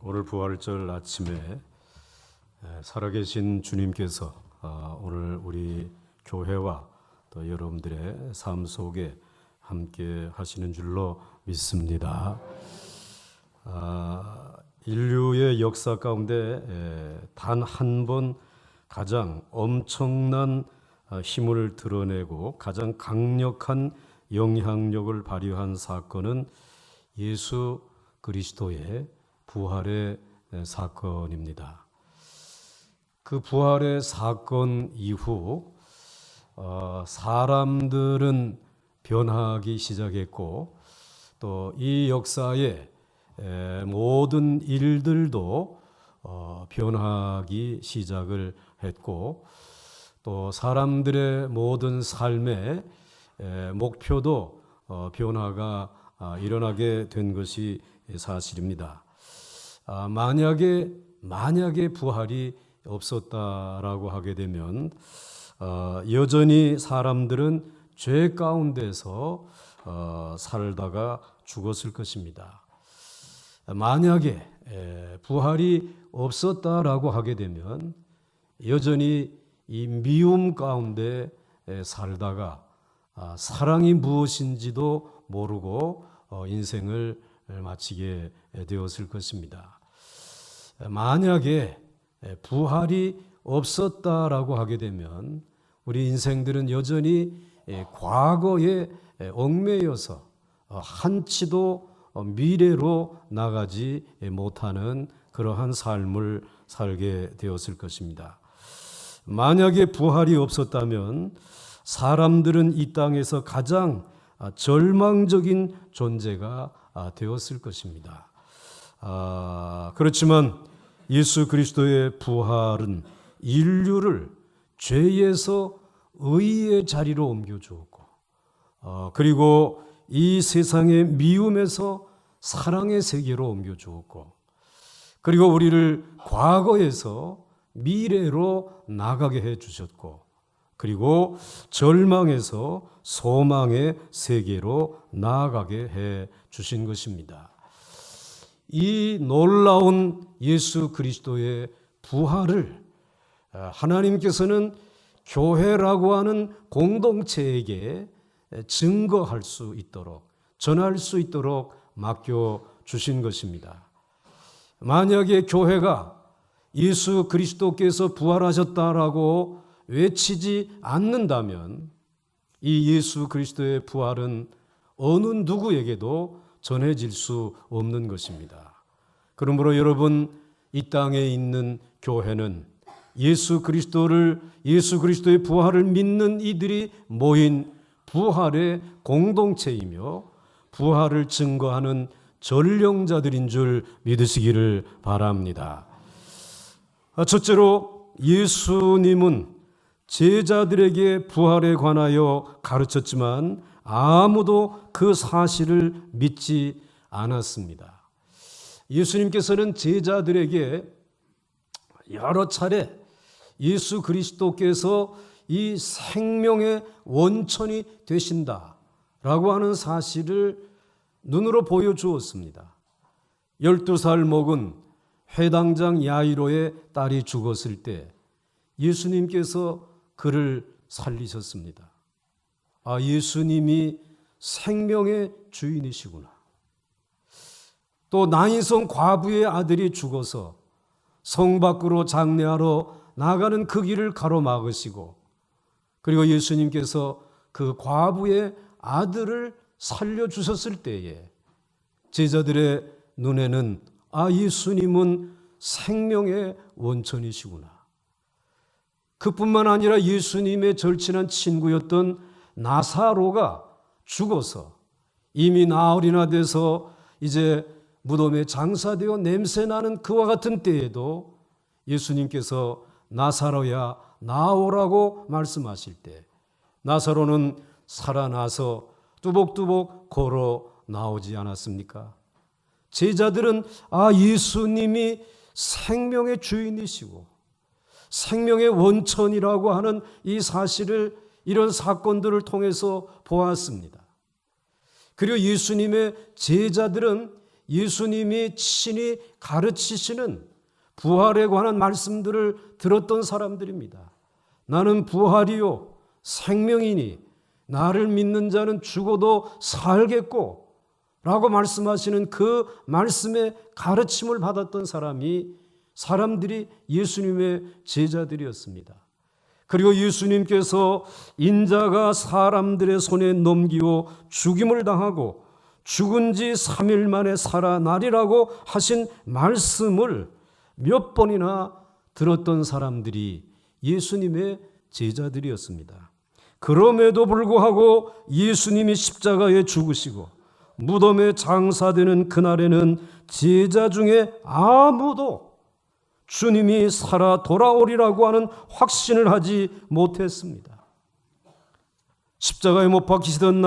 오늘 부활절 아침에 살아계신 주님께서 오늘 우리 교회와 또 여러분들의 삶 속에 함께 하시는 줄로 믿습니다. 인류의 역사 가운데 단 한 번 가장 엄청난 힘을 드러내고 가장 강력한 영향력을 발휘한 사건은 예수 그리스도의 부활의 사건입니다. 그 부활의 사건 이후 사람들은 변하기 시작했고 또 이 역사의 모든 일들도 변하기 시작을 했고 또 사람들의 모든 삶의 목표도 변화가 일어나게 된 것이 사실입니다. 만약에 부활이 없었다라고 하게 되면 여전히 사람들은 죄 가운데서 살다가 죽었을 것입니다. 만약에 부활이 없었다라고 하게 되면 여전히 이 미움 가운데 살다가 사랑이 무엇인지도 모르고 인생을 마치게 되었을 것입니다. 만약에 부활이 없었다라고 하게 되면 우리 인생들은 여전히 과거에 얽매여서 한치도 미래로 나가지 못하는 그러한 삶을 살게 되었을 것입니다. 만약에 부활이 없었다면 사람들은 이 땅에서 가장 절망적인 존재가 되었을 것입니다. 그렇지만 예수 그리스도의 부활은 인류를 죄에서 의의 자리로 옮겨주었고 그리고 이 세상의 미움에서 사랑의 세계로 옮겨주었고 그리고 우리를 과거에서 미래로 나가게 해주셨고 그리고 절망에서 소망의 세계로 나아가게 해 주신 것입니다. 이 놀라운 예수 그리스도의 부활을 하나님께서는 교회라고 하는 공동체에게 증거할 수 있도록 전할 수 있도록 맡겨 주신 것입니다. 만약에 교회가 예수 그리스도께서 부활하셨다라고 외치지 않는다면 이 예수 그리스도의 부활은 어느 누구에게도 전해질 수 없는 것입니다. 그러므로 여러분, 이 땅에 있는 교회는 예수 그리스도의 부활을 믿는 이들이 모인 부활의 공동체이며 부활을 증거하는 전령자들인 줄 믿으시기를 바랍니다. 첫째로 예수님은 제자들에게 부활에 관하여 가르쳤지만 아무도 그 사실을 믿지 않았습니다. 예수님께서는 제자들에게 여러 차례 예수 그리스도께서 이 생명의 원천이 되신다라고 하는 사실을 눈으로 보여주었습니다. 12살 먹은 회당장 야이로의 딸이 죽었을 때 예수님께서 그를 살리셨습니다. 예수님이 생명의 주인이시구나. 또 나인성 과부의 아들이 죽어서 성 밖으로 장례하러 나가는 그 길을 가로막으시고 그리고 예수님께서 그 과부의 아들을 살려주셨을 때에 제자들의 눈에는 예수님은 생명의 원천이시구나. 그뿐만 아니라 예수님의 절친한 친구였던 나사로가 죽어서 이미 나흘이나 돼서 이제 무덤에 장사되어 냄새나는 그와 같은 때에도 예수님께서 나사로야 나오라고 말씀하실 때 나사로는 살아나서 뚜벅뚜벅 걸어 나오지 않았습니까? 제자들은 예수님이 생명의 주인이시고 생명의 원천이라고 하는 이 사실을 이런 사건들을 통해서 보았습니다. 그리고 예수님의 제자들은 예수님이 친히 가르치시는 부활에 관한 말씀들을 들었던 사람들입니다. 나는 부활이요 생명이니 나를 믿는 자는 죽어도 살겠고 라고 말씀하시는 그 말씀의 가르침을 받았던 사람들이 예수님의 제자들이었습니다. 그리고 예수님께서 인자가 사람들의 손에 넘기고 죽임을 당하고 죽은 지 3일 만에 살아나리라고 하신 말씀을 몇 번이나 들었던 사람들이 예수님의 제자들이었습니다. 그럼에도 불구하고 예수님이 십자가에 죽으시고 무덤에 장사되는 그날에는 제자 중에 아무도 주님이 살아 돌아오리라고 하는 확신을 하지 못했습니다. 십자가에 못 박히시던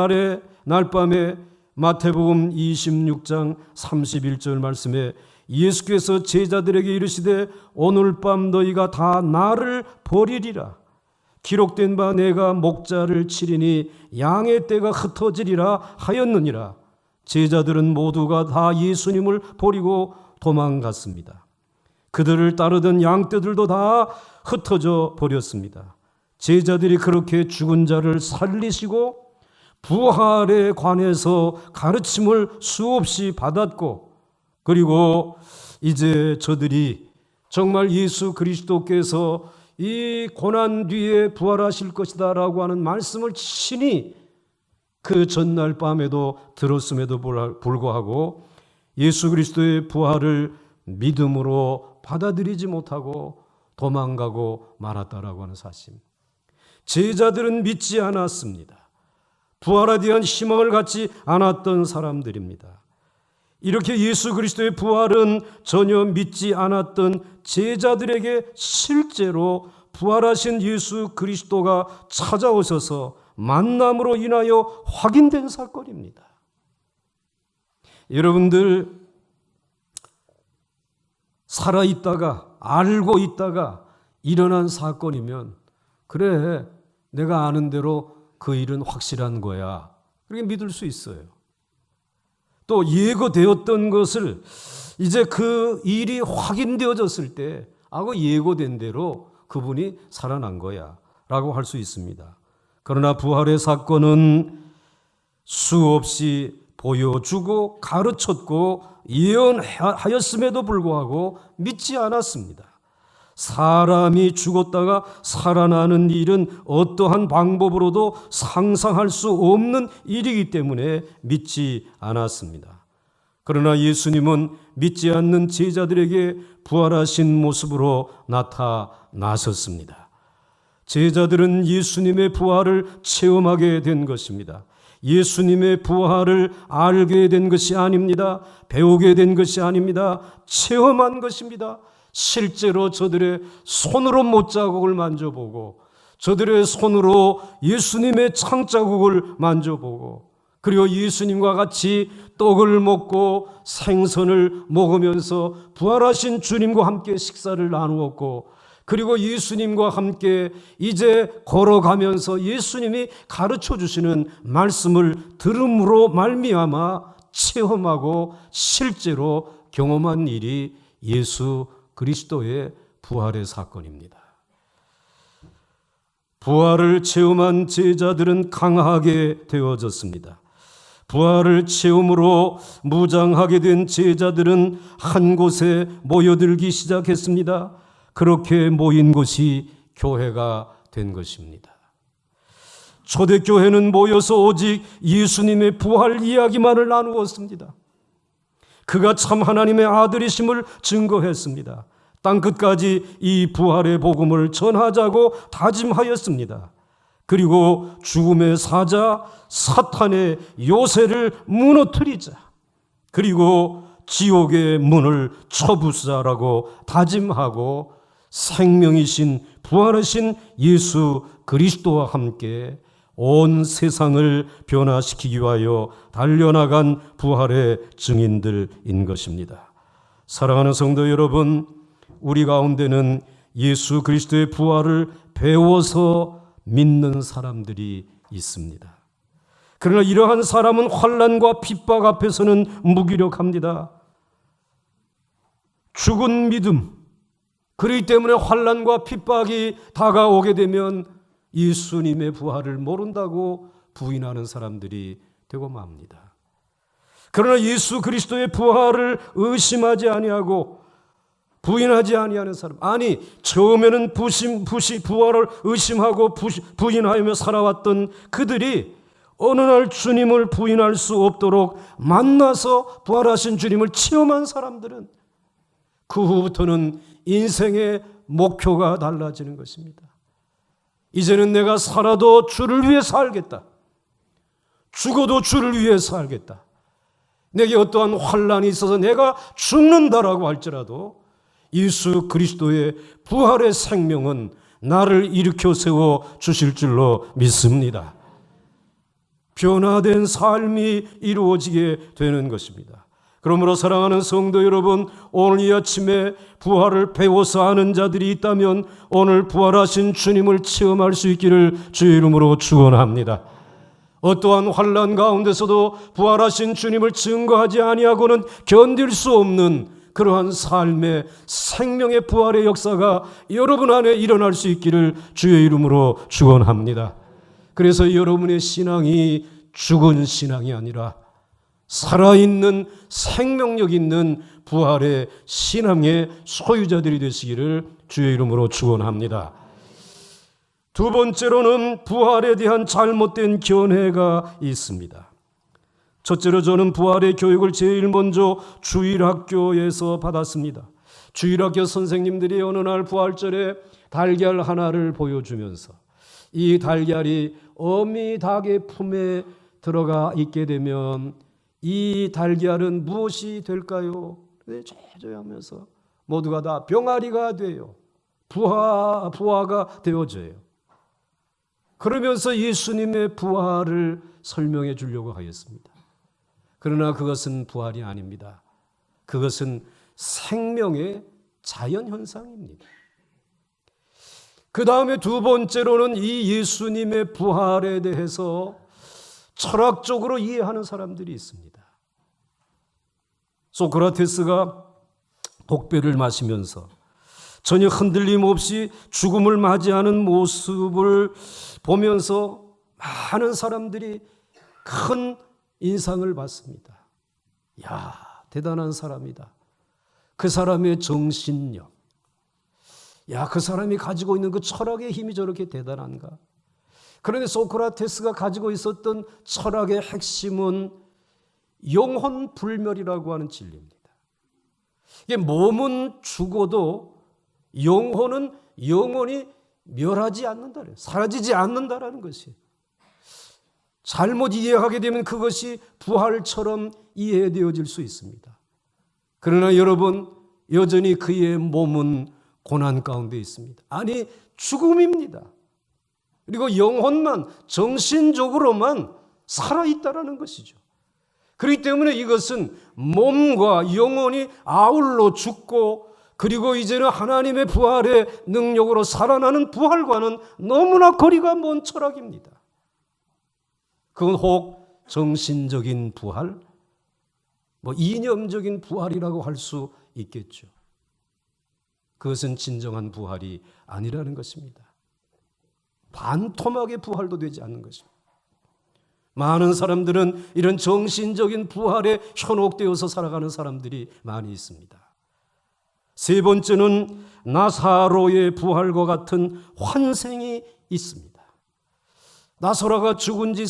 날밤에 마태복음 26장 31절 말씀에 예수께서 제자들에게 이르시되 오늘 밤 너희가 다 나를 버리리라. 기록된 바 내가 목자를 치리니 양의 떼가 흩어지리라 하였느니라. 제자들은 모두가 다 예수님을 버리고 도망갔습니다. 그들을 따르던 양떼들도 다 흩어져 버렸습니다. 제자들이 그렇게 죽은 자를 살리시고 부활에 관해서 가르침을 수없이 받았고 그리고 이제 저들이 정말 예수 그리스도께서 이 고난 뒤에 부활하실 것이다 라고 하는 말씀을 친히 그 전날 밤에도 들었음에도 불구하고 예수 그리스도의 부활을 믿음으로 받아들이지 못하고 도망가고 말았다라고 하는 사실. 제자들은 믿지 않았습니다. 부활에 대한 희망을 갖지 않았던 사람들입니다. 이렇게 예수 그리스도의 부활은 전혀 믿지 않았던 제자들에게 실제로 부활하신 예수 그리스도가 찾아오셔서 만남으로 인하여 확인된 사건입니다. 여러분들 살아있다가 알고 있다가 일어난 사건이면 그래 내가 아는 대로 그 일은 확실한 거야 그렇게 믿을 수 있어요. 또 예고되었던 것을 이제 그 일이 확인되어졌을 때 그 예고된 대로 그분이 살아난 거야 라고 할 수 있습니다. 그러나 부활의 사건은 수없이 보여주고 가르쳤고 예언하였음에도 불구하고 믿지 않았습니다. 사람이 죽었다가 살아나는 일은 어떠한 방법으로도 상상할 수 없는 일이기 때문에 믿지 않았습니다. 그러나 예수님은 믿지 않는 제자들에게 부활하신 모습으로 나타나셨습니다. 제자들은 예수님의 부활을 체험하게 된 것입니다. 예수님의 부활을 알게 된 것이 아닙니다. 배우게 된 것이 아닙니다. 체험한 것입니다. 실제로 저들의 손으로 못자국을 만져보고 저들의 손으로 예수님의 창자국을 만져보고 그리고 예수님과 같이 떡을 먹고 생선을 먹으면서 부활하신 주님과 함께 식사를 나누었고 그리고 예수님과 함께 이제 걸어가면서 예수님이 가르쳐 주시는 말씀을 들음으로 말미암아 체험하고 실제로 경험한 일이 예수 그리스도의 부활의 사건입니다. 부활을 체험한 제자들은 강하게 되어졌습니다. 부활을 체험으로 무장하게 된 제자들은 한 곳에 모여들기 시작했습니다. 그렇게 모인 곳이 교회가 된 것입니다. 초대교회는 모여서 오직 예수님의 부활 이야기만을 나누었습니다. 그가 참 하나님의 아들이심을 증거했습니다. 땅끝까지 이 부활의 복음을 전하자고 다짐하였습니다. 그리고 죽음의 사자 사탄의 요새를 무너뜨리자. 그리고 지옥의 문을 쳐부수자라고 다짐하고 생명이신 부활하신 예수 그리스도와 함께 온 세상을 변화시키기 위하여 달려나간 부활의 증인들인 것입니다. 사랑하는 성도 여러분, 우리 가운데는 예수 그리스도의 부활을 배워서 믿는 사람들이 있습니다. 그러나 이러한 사람은 환난과 핍박 앞에서는 무기력합니다. 죽은 믿음, 그렇기 때문에 환난과 핍박이 다가오게 되면 예수님의 부활을 모른다고 부인하는 사람들이 되고 맙니다. 그러나 예수 그리스도의 부활을 의심하지 아니하고 부인하지 아니하는 사람, 아니 처음에는 부활을 의심하고 부인하며 살아왔던 그들이 어느 날 주님을 부인할 수 없도록 만나서 부활하신 주님을 체험한 사람들은 그 후부터는 인생의 목표가 달라지는 것입니다. 이제는 내가 살아도 주를 위해 살겠다. 죽어도 주를 위해 살겠다. 내게 어떠한 환난이 있어서 내가 죽는다라고 할지라도 예수 그리스도의 부활의 생명은 나를 일으켜 세워 주실 줄로 믿습니다. 변화된 삶이 이루어지게 되는 것입니다. 그러므로 사랑하는 성도 여러분, 오늘 이 아침에 부활을 배워서 아는 자들이 있다면 오늘 부활하신 주님을 체험할 수 있기를 주의 이름으로 축원합니다. 어떠한 환난 가운데서도 부활하신 주님을 증거하지 아니하고는 견딜 수 없는 그러한 삶의 생명의 부활의 역사가 여러분 안에 일어날 수 있기를 주의 이름으로 축원합니다. 그래서 여러분의 신앙이 죽은 신앙이 아니라 살아있는 생명력 있는 부활의 신앙의 소유자들이 되시기를 주의 이름으로 축원합니다. 두 번째로는 부활에 대한 잘못된 견해가 있습니다. 첫째로 저는 부활의 교육을 제일 먼저 주일학교에서 받았습니다. 주일학교 선생님들이 어느 날 부활절에 달걀 하나를 보여주면서 이 달걀이 어미 닭의 품에 들어가 있게 되면 이 달걀은 무엇이 될까요? 조조하면서 모두가 다 병아리가 돼요. 부화가 되어져요. 그러면서 예수님의 부활을 설명해 주려고 하였습니다. 그러나 그것은 부활이 아닙니다. 그것은 생명의 자연현상입니다. 그 다음에 두 번째로는 이 예수님의 부활에 대해서 철학적으로 이해하는 사람들이 있습니다. 소크라테스가 독배를 마시면서 전혀 흔들림 없이 죽음을 맞이하는 모습을 보면서 많은 사람들이 큰 인상을 받습니다. 야, 대단한 사람이다. 그 사람의 정신력, 야, 그 사람이 가지고 있는 그 철학의 힘이 저렇게 대단한가? 그런데 소크라테스가 가지고 있었던 철학의 핵심은 영혼불멸이라고 하는 진리입니다. 이게 몸은 죽어도 영혼은 영원히 멸하지 않는다래요. 사라지지 않는다라는 것이. 잘못 이해하게 되면 그것이 부활처럼 이해되어질 수 있습니다. 그러나 여러분, 여전히 그의 몸은 고난 가운데 있습니다. 아니, 죽음입니다. 그리고 영혼만, 정신적으로만 살아있다라는 것이죠. 그렇기 때문에 이것은 몸과 영혼이 아울러 죽고 그리고 이제는 하나님의 부활의 능력으로 살아나는 부활과는 너무나 거리가 먼 철학입니다. 그건 혹 정신적인 부활, 이념적인 부활이라고 할 수 있겠죠. 그것은 진정한 부활이 아니라는 것입니다. 반토막의 부활도 되지 않는 것입니다. 많은 사람들은 이런 정신적인 부활에 현혹되어서 살아가는 사람들이 많이 있습니다. 세 번째는 나사로의 부활과 같은 환생이 있습니다. 나사로가 죽은 지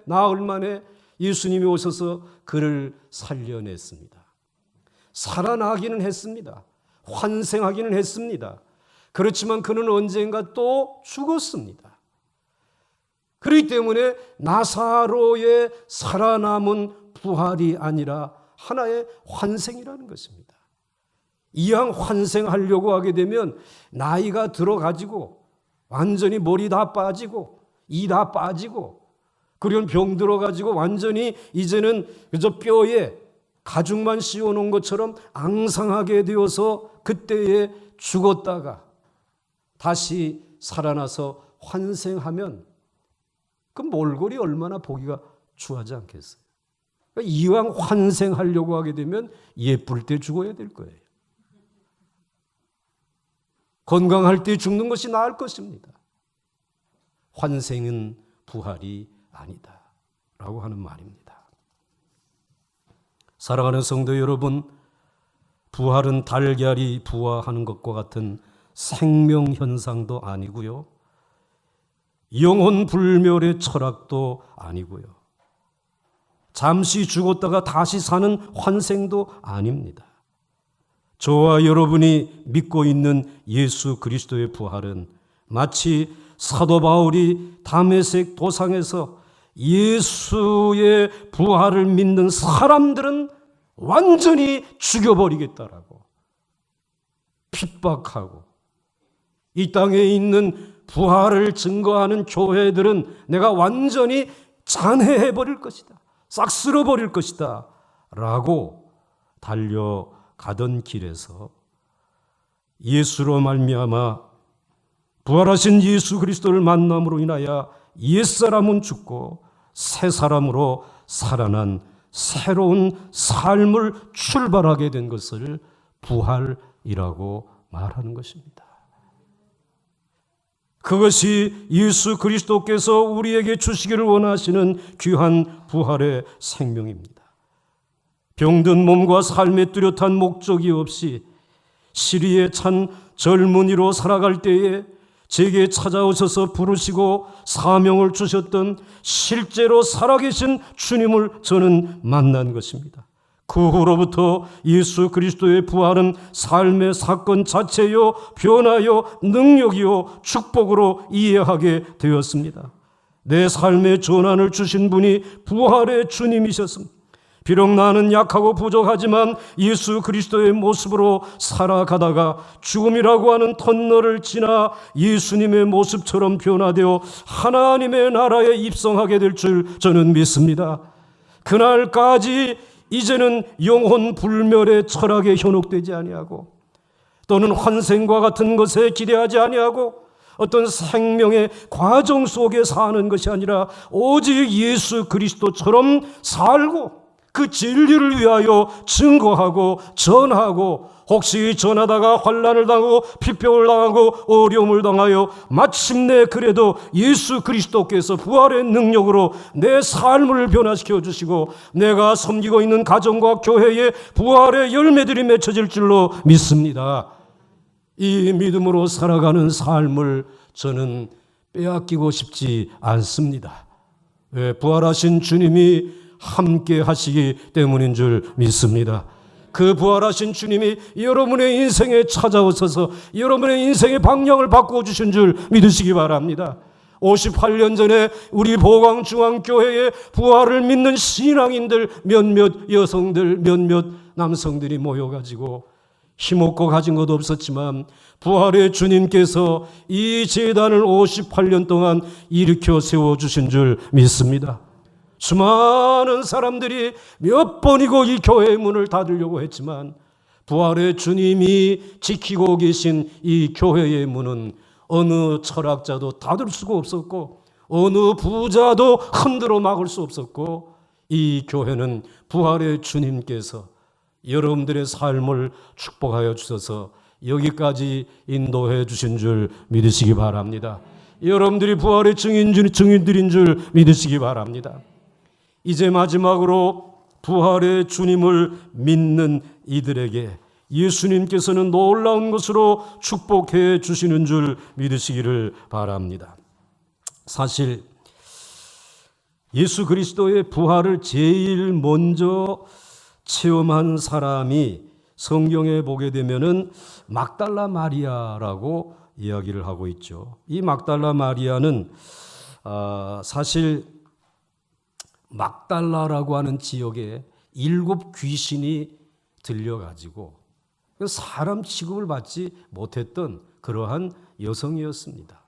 나흘 만에 예수님이 오셔서 그를 살려냈습니다. 살아나기는 했습니다. 환생하기는 했습니다. 그렇지만 그는 언젠가 또 죽었습니다. 그렇기 때문에 나사로의 살아남은 부활이 아니라 하나의 환생이라는 것입니다. 이왕 환생하려고 하게 되면 나이가 들어가지고 완전히 머리 다 빠지고 이 다 빠지고 그리고 병 들어가지고 완전히 이제는 그저 뼈에 가죽만 씌워놓은 것처럼 앙상하게 되어서 그때에 죽었다가 다시 살아나서 환생하면 그 몰골이 얼마나 보기가 추하지 않겠어요? 그러니까 이왕 환생하려고 하게 되면 예쁠 때 죽어야 될 거예요. 건강할 때 죽는 것이 나을 것입니다. 환생은 부활이 아니다 라고 하는 말입니다. 사랑하는 성도 여러분, 부활은 달걀이 부화하는 것과 같은 생명현상도 아니고요, 영혼 불멸의 철학도 아니고요, 잠시 죽었다가 다시 사는 환생도 아닙니다. 저와 여러분이 믿고 있는 예수 그리스도의 부활은 마치 사도 바울이 다메섹 도상에서 예수의 부활을 믿는 사람들은 완전히 죽여버리겠다라고 핍박하고, 이 땅에 있는 부활을 증거하는 교회들은 내가 완전히 잔해해버릴 것이다, 싹 쓸어버릴 것이다 라고 달려가던 길에서 예수로 말미암아 부활하신 예수 그리스도를 만남으로 인하여 옛사람은 죽고 새 사람으로 살아난 새로운 삶을 출발하게 된 것을 부활이라고 말하는 것입니다. 그것이 예수 그리스도께서 우리에게 주시기를 원하시는 귀한 부활의 생명입니다. 병든 몸과 삶의 뚜렷한 목적이 없이 시리에 찬 젊은이로 살아갈 때에 제게 찾아오셔서 부르시고 사명을 주셨던 실제로 살아계신 주님을 저는 만난 것입니다. 그 후로부터 예수 그리스도의 부활은 삶의 사건 자체요, 변화요, 능력이요, 축복으로 이해하게 되었습니다. 내 삶의 전환을 주신 분이 부활의 주님이셨습니다. 비록 나는 약하고 부족하지만 예수 그리스도의 모습으로 살아가다가 죽음이라고 하는 터널을 지나 예수님의 모습처럼 변화되어 하나님의 나라에 입성하게 될 줄 저는 믿습니다. 그날까지 이제는 영혼 불멸의 철학에 현혹되지 아니하고, 또는 환생과 같은 것에 기대하지 아니하고, 어떤 생명의 과정 속에 사는 것이 아니라 오직 예수 그리스도처럼 살고 그 진리를 위하여 증거하고 전하고, 혹시 전하다가 환난을 당하고 핍박을 당하고 어려움을 당하여 마침내 그래도 예수 그리스도께서 부활의 능력으로 내 삶을 변화시켜 주시고 내가 섬기고 있는 가정과 교회에 부활의 열매들이 맺혀질 줄로 믿습니다. 이 믿음으로 살아가는 삶을 저는 빼앗기고 싶지 않습니다. 왜? 부활하신 주님이 함께 하시기 때문인 줄 믿습니다. 그 부활하신 주님이 여러분의 인생에 찾아오셔서 여러분의 인생의 방향을 바꿔주신 줄 믿으시기 바랍니다. 58년 전에 우리 보광중앙교회에 부활을 믿는 신앙인들 몇몇 여성들 몇몇 남성들이 모여가지고 힘없고 가진 것도 없었지만 부활의 주님께서 이 제단을 58년 동안 일으켜 세워주신 줄 믿습니다. 수많은 사람들이 몇 번이고 이 교회의 문을 닫으려고 했지만 부활의 주님이 지키고 계신 이 교회의 문은 어느 철학자도 닫을 수가 없었고 어느 부자도 흔들어 막을 수 없었고, 이 교회는 부활의 주님께서 여러분들의 삶을 축복하여 주셔서 여기까지 인도해 주신 줄 믿으시기 바랍니다. 여러분들이 부활의 증인들인 줄 믿으시기 바랍니다. 이제 마지막으로 부활의 주님을 믿는 이들에게 예수님께서는 놀라운 것으로 축복해 주시는 줄 믿으시기를 바랍니다. 사실 예수 그리스도의 부활을 제일 먼저 체험한 사람이 성경에 보게 되면은 막달라 마리아라고 이야기를 하고 있죠. 이 막달라 마리아는 사실 막달라라고 하는 지역에 7 귀신이 들려가지고 사람 취급을 받지 못했던 그러한 여성이었습니다.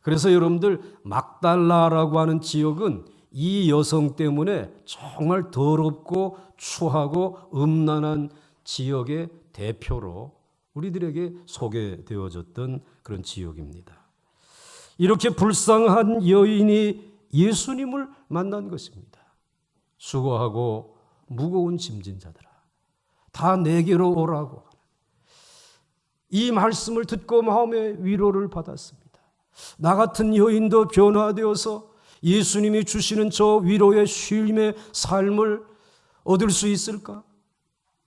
그래서 여러분들 막달라라고 하는 지역은 이 여성 때문에 정말 더럽고 추하고 음란한 지역의 대표로 우리들에게 소개되어졌던 그런 지역입니다. 이렇게 불쌍한 여인이 예수님을 만난 것입니다. 수고하고 무거운 짐진 자들아, 다 내게로 오라고. 이 말씀을 듣고 마음의 위로를 받았습니다. 나 같은 여인도 변화되어서 예수님이 주시는 저 위로의 쉼의 삶을 얻을 수 있을까?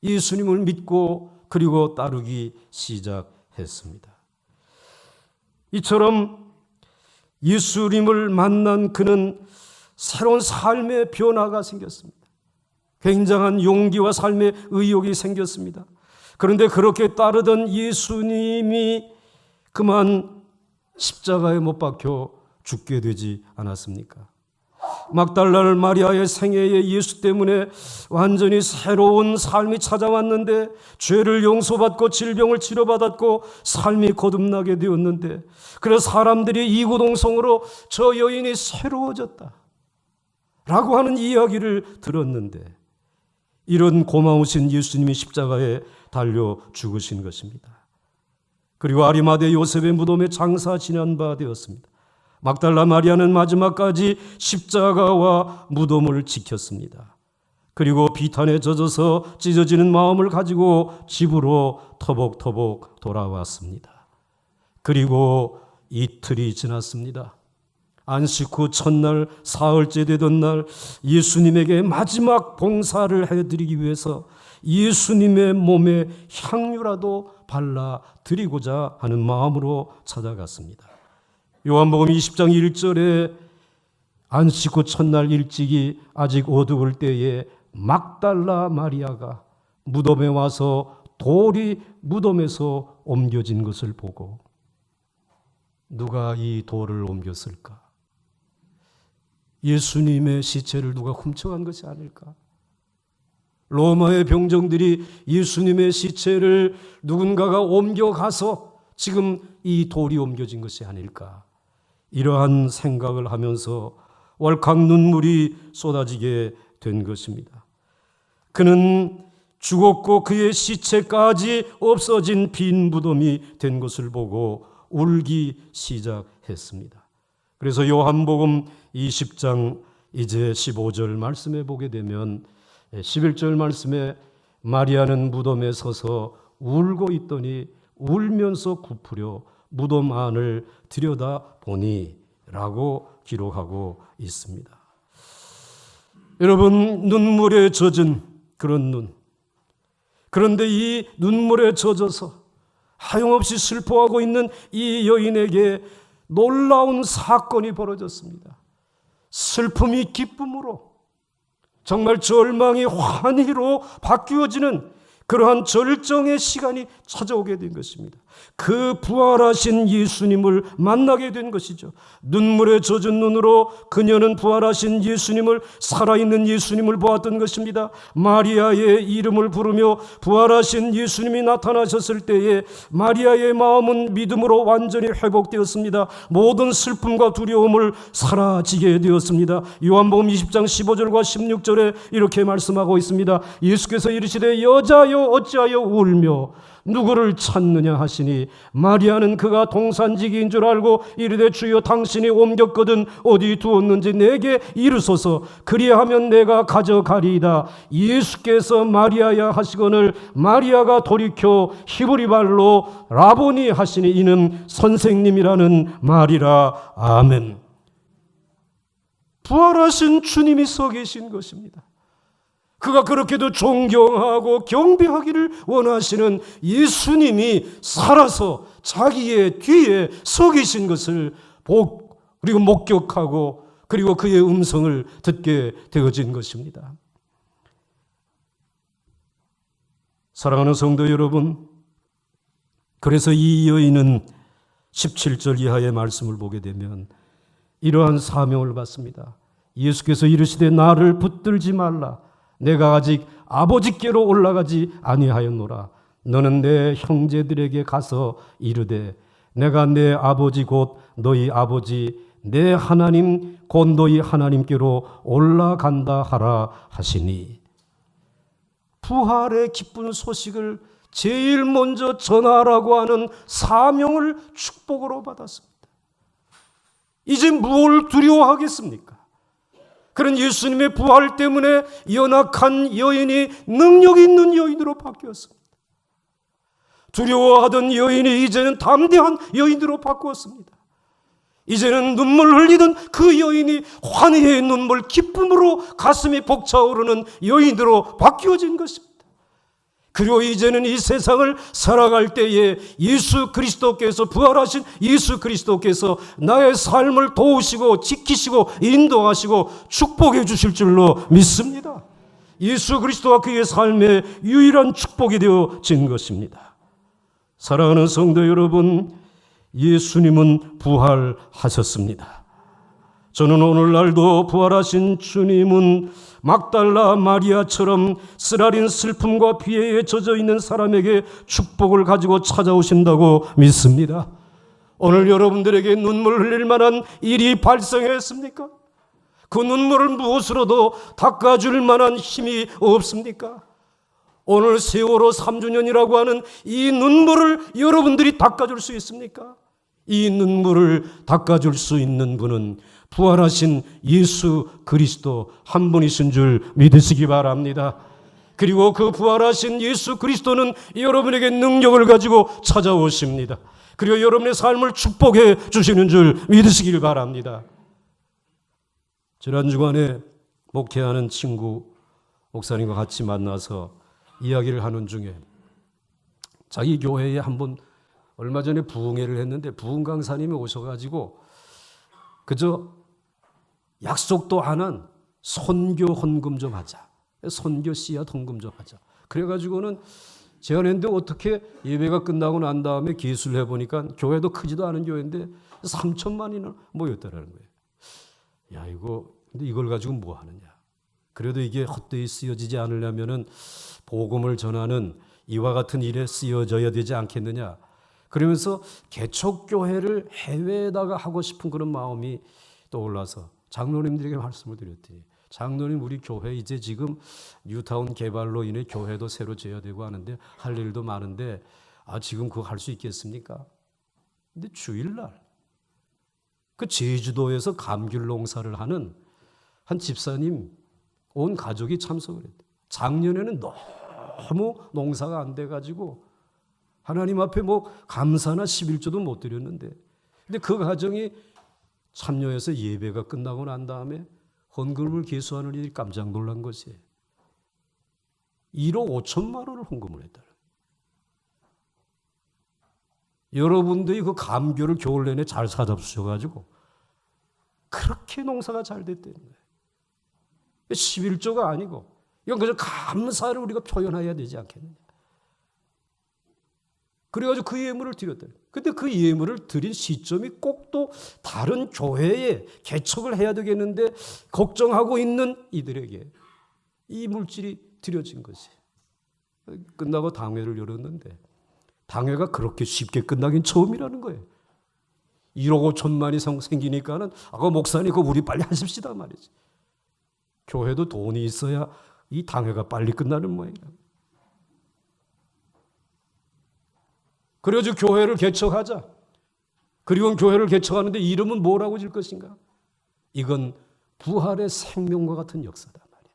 예수님을 믿고 그리고 따르기 시작했습니다. 이처럼 예수님을 만난 그는 새로운 삶의 변화가 생겼습니다. 굉장한 용기와 삶의 의욕이 생겼습니다. 그런데 그렇게 따르던 예수님이 그만 십자가에 못 박혀 죽게 되지 않았습니까? 막달라 마리아의 생애에 예수 때문에 완전히 새로운 삶이 찾아왔는데, 죄를 용서받고 질병을 치료받았고 삶이 거듭나게 되었는데, 그래서 사람들이 이구동성으로 저 여인이 새로워졌다 라고 하는 이야기를 들었는데, 이런 고마우신 예수님이 십자가에 달려 죽으신 것입니다. 그리고 아리마대 요셉의 무덤에 장사 지난 바 되었습니다. 막달라 마리아는 마지막까지 십자가와 무덤을 지켰습니다. 그리고 비탄에 젖어서 찢어지는 마음을 가지고 집으로 터벅터벅 돌아왔습니다. 그리고 이틀이 지났습니다. 안식 후 첫날 사흘째 되던 날, 예수님에게 마지막 봉사를 해드리기 위해서 예수님의 몸에 향유라도 발라드리고자 하는 마음으로 찾아갔습니다. 요한복음 20장 1절에 안식 후 첫날 일찍이 아직 어두울 때에 막달라 마리아가 무덤에 와서 돌이 무덤에서 옮겨진 것을 보고, 누가 이 돌을 옮겼을까? 예수님의 시체를 누가 훔쳐간 것이 아닐까? 로마의 병정들이 예수님의 시체를 누군가가 옮겨가서 지금 이 돌이 옮겨진 것이 아닐까? 이러한 생각을 하면서 월칵 눈물이 쏟아지게 된 것입니다. 그는 죽었고 그의 시체까지 없어진 빈 무덤이 된 것을 보고 울기 시작했습니다. 그래서 요한복음 20장 이제 15절 말씀에 보게 되면 11절 말씀에 마리아는 무덤에 서서 울고 있더니 울면서 굽으려 무덤 안을 들여다보니 라고 기록하고 있습니다. 여러분, 눈물에 젖은 그런 눈, 그런데 이 눈물에 젖어서 하염없이 슬퍼하고 있는 이 여인에게 놀라운 사건이 벌어졌습니다. 슬픔이 기쁨으로, 정말 절망이 환희로 바뀌어지는 그러한 절정의 시간이 찾아오게 된 것입니다. 그 부활하신 예수님을 만나게 된 것이죠. 눈물에 젖은 눈으로 그녀는 부활하신 예수님을, 살아있는 예수님을 보았던 것입니다. 마리아의 이름을 부르며 부활하신 예수님이 나타나셨을 때에 마리아의 마음은 믿음으로 완전히 회복되었습니다. 모든 슬픔과 두려움을 사라지게 되었습니다. 요한복음 20장 15절과 16절에 이렇게 말씀하고 있습니다. 예수께서 이르시되 여자여 어찌하여 울며 누구를 찾느냐 하시니, 마리아는 그가 동산지기인 줄 알고 이르되 주여 당신이 옮겼거든 어디 두었는지 내게 이르소서, 그리하면 내가 가져가리이다. 예수께서 마리아야 하시거늘 마리아가 돌이켜 히브리 말로 라보니 하시니 이는 선생님이라는 말이라. 아멘. 부활하신 주님이 서 계신 것입니다. 그가 그렇게도 존경하고 경배하기를 원하시는 예수님이 살아서 자기의 뒤에 서 계신 것을 보고 그리고 목격하고 그리고 그의 음성을 듣게 되어진 것입니다. 사랑하는 성도 여러분, 그래서 이 여인은 17절 이하의 말씀을 보게 되면 이러한 사명을 받습니다. 예수께서 이르시되 나를 붙들지 말라. 내가 아직 아버지께로 올라가지 아니하였노라. 너는 내 형제들에게 가서 이르되 내가 내 아버지 곧 너희 아버지 내 하나님 곧 너희 하나님께로 올라간다 하라 하시니, 부활의 기쁜 소식을 제일 먼저 전하라고 하는 사명을 축복으로 받았습니다. 이제 뭘 두려워하겠습니까? 그런 예수님의 부활 때문에 연약한 여인이 능력 있는 여인으로 바뀌었습니다. 두려워하던 여인이 이제는 담대한 여인으로 바꾸었습니다. 이제는 눈물 흘리던 그 여인이 환희의 눈물, 기쁨으로 가슴이 벅차오르는 여인으로 바뀌어진 것입니다. 그리고 이제는 이 세상을 살아갈 때에 예수 그리스도께서, 부활하신 예수 그리스도께서 나의 삶을 도우시고 지키시고 인도하시고 축복해 주실 줄로 믿습니다. 예수 그리스도가 그의 삶의 유일한 축복이 되어진 것입니다. 사랑하는 성도 여러분, 예수님은 부활하셨습니다. 저는 오늘날도 부활하신 주님은 막달라 마리아처럼 쓰라린 슬픔과 비애에 젖어 있는 사람에게 축복을 가지고 찾아오신다고 믿습니다. 오늘 여러분들에게 눈물 흘릴 만한 일이 발생했습니까? 그 눈물을 무엇으로도 닦아줄 만한 힘이 없습니까? 오늘 세월호 3주년이라고 하는 이 눈물을 여러분들이 닦아줄 수 있습니까? 이 눈물을 닦아줄 수 있는 분은 부활하신 예수 그리스도 한 분이신 줄 믿으시기 바랍니다. 그리고 그 부활하신 예수 그리스도는 여러분에게 능력을 가지고 찾아오십니다. 그리고 여러분의 삶을 축복해 주시는 줄 믿으시길 바랍니다. 지난 주간에 목회하는 친구 목사님과 같이 만나서 이야기를 하는 중에 자기 교회에 한번 얼마 전에 부흥회를 했는데 부흥 강사님이 오셔가지고 그저 약속도 안 한 선교 헌금 좀 하자. 선교 씨앗 헌금 좀 하자. 그래가지고는 제안했는데 어떻게 예배가 끝나고 난 다음에 기술을 해보니까 교회도 크지도 않은 교회인데 3천만이나 모였다라는 거예요. 야, 근데 이걸 가지고 뭐 하느냐. 그래도 이게 헛되이 쓰여지지 않으려면은 복음을 전하는 이와 같은 일에 쓰여져야 되지 않겠느냐. 그러면서 개척교회를 해외에다가 하고 싶은 그런 마음이 떠올라서 장로님들에게 말씀을 드렸더니 장로님 우리 교회 이제 지금 뉴타운 개발로 인해 교회도 새로 지어야 되고 하는데 할 일도 많은데 지금 그거 할 수 있겠습니까? 근데 주일날 그 제주도에서 감귤 농사를 하는 한 집사님 온 가족이 참석을 했대요. 작년에는 너무 농사가 안 돼가지고 하나님 앞에 감사나 11조도 못 드렸는데 근데 그 가정이 참여해서 예배가 끝나고 난 다음에 헌금을 계수하는 일이 깜짝 놀란 것이에요. 1억 5천만 원을 헌금을 했다는 거예요. 여러분들이 그 감귤을 겨울 내내 잘 사다 주셔가지고 그렇게 농사가 잘 됐다는 거예요. 11조가 아니고 이건 그저 감사를 우리가 표현해야 되지 않겠느냐. 그래가지고 그 예물을 드렸다. 근데 그 예물을 드린 시점이 꼭 또 다른 교회에 개척을 해야 되겠는데 걱정하고 있는 이들에게 이 물질이 드려진 것이. 끝나고 당회를 열었는데 당회가 그렇게 쉽게 끝나긴 처음이라는 거예요. 1억 5천만이 생기니까는 목사님 그거 우리 빨리 하십시다 말이지. 교회도 돈이 있어야 이 당회가 빨리 끝나는 모양이야. 그래서 교회를 개척하자. 그리고 교회를 개척하는데 이름은 뭐라고 질 것인가? 이건 부활의 생명과 같은 역사다 말이야.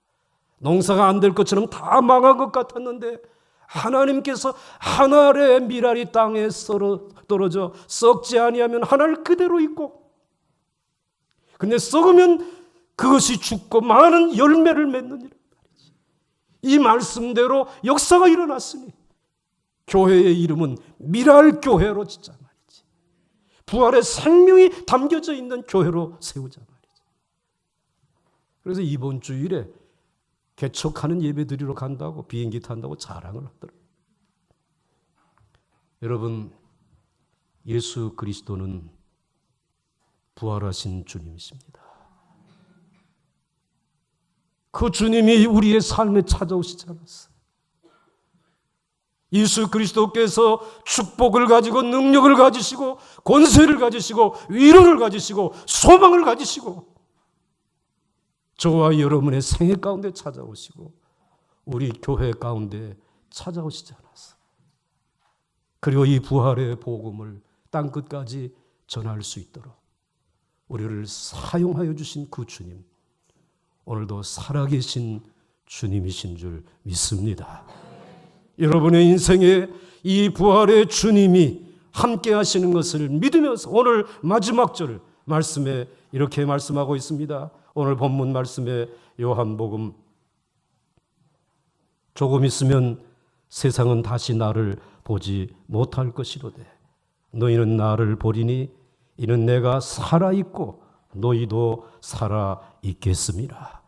농사가 안 될 것처럼 다 망한 것 같았는데 하나님께서 하늘의 밀알이 땅에 떨어져 썩지 아니하면 하늘 그대로 있고 근데 썩으면 그것이 죽고 많은 열매를 맺느니라 말이지. 이 말씀대로 역사가 일어났으니 교회의 이름은 밀알교회로 짓자 말이지. 부활의 생명이 담겨져 있는 교회로 세우자 말이지. 그래서 이번 주일에 개척하는 예배 드리러 간다고 비행기 탄다고 자랑을 하더라고요. 여러분, 예수 그리스도는 부활하신 주님이십니다. 그 주님이 우리의 삶에 찾아오시지 않았어요. 예수 그리스도께서 축복을 가지고 능력을 가지시고 권세를 가지시고 위로를 가지시고 소망을 가지시고 저와 여러분의 생애 가운데 찾아오시고 우리 교회 가운데 찾아오시지 않았어요. 그리고 이 부활의 복음을 땅끝까지 전할 수 있도록 우리를 사용하여 주신 그 주님, 오늘도 살아계신 주님이신 줄 믿습니다. 여러분의 인생에 이 부활의 주님이 함께 하시는 것을 믿으면서 오늘 마지막 절 말씀에 이렇게 말씀하고 있습니다. 오늘 본문 말씀에 요한복음, 조금 있으면 세상은 다시 나를 보지 못할 것이로되 너희는 나를 보리니 이는 내가 살아있고 너희도 살아있겠습니다.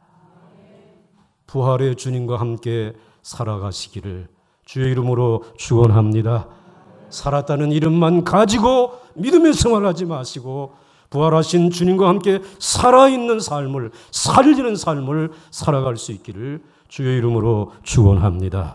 부활의 주님과 함께 살아가시기를 주의 이름으로 축원합니다. 살았다는 이름만 가지고 믿음의 생활하지 마시고 부활하신 주님과 함께 살아있는 삶을, 살리는 삶을 살아갈 수 있기를 주의 이름으로 축원합니다.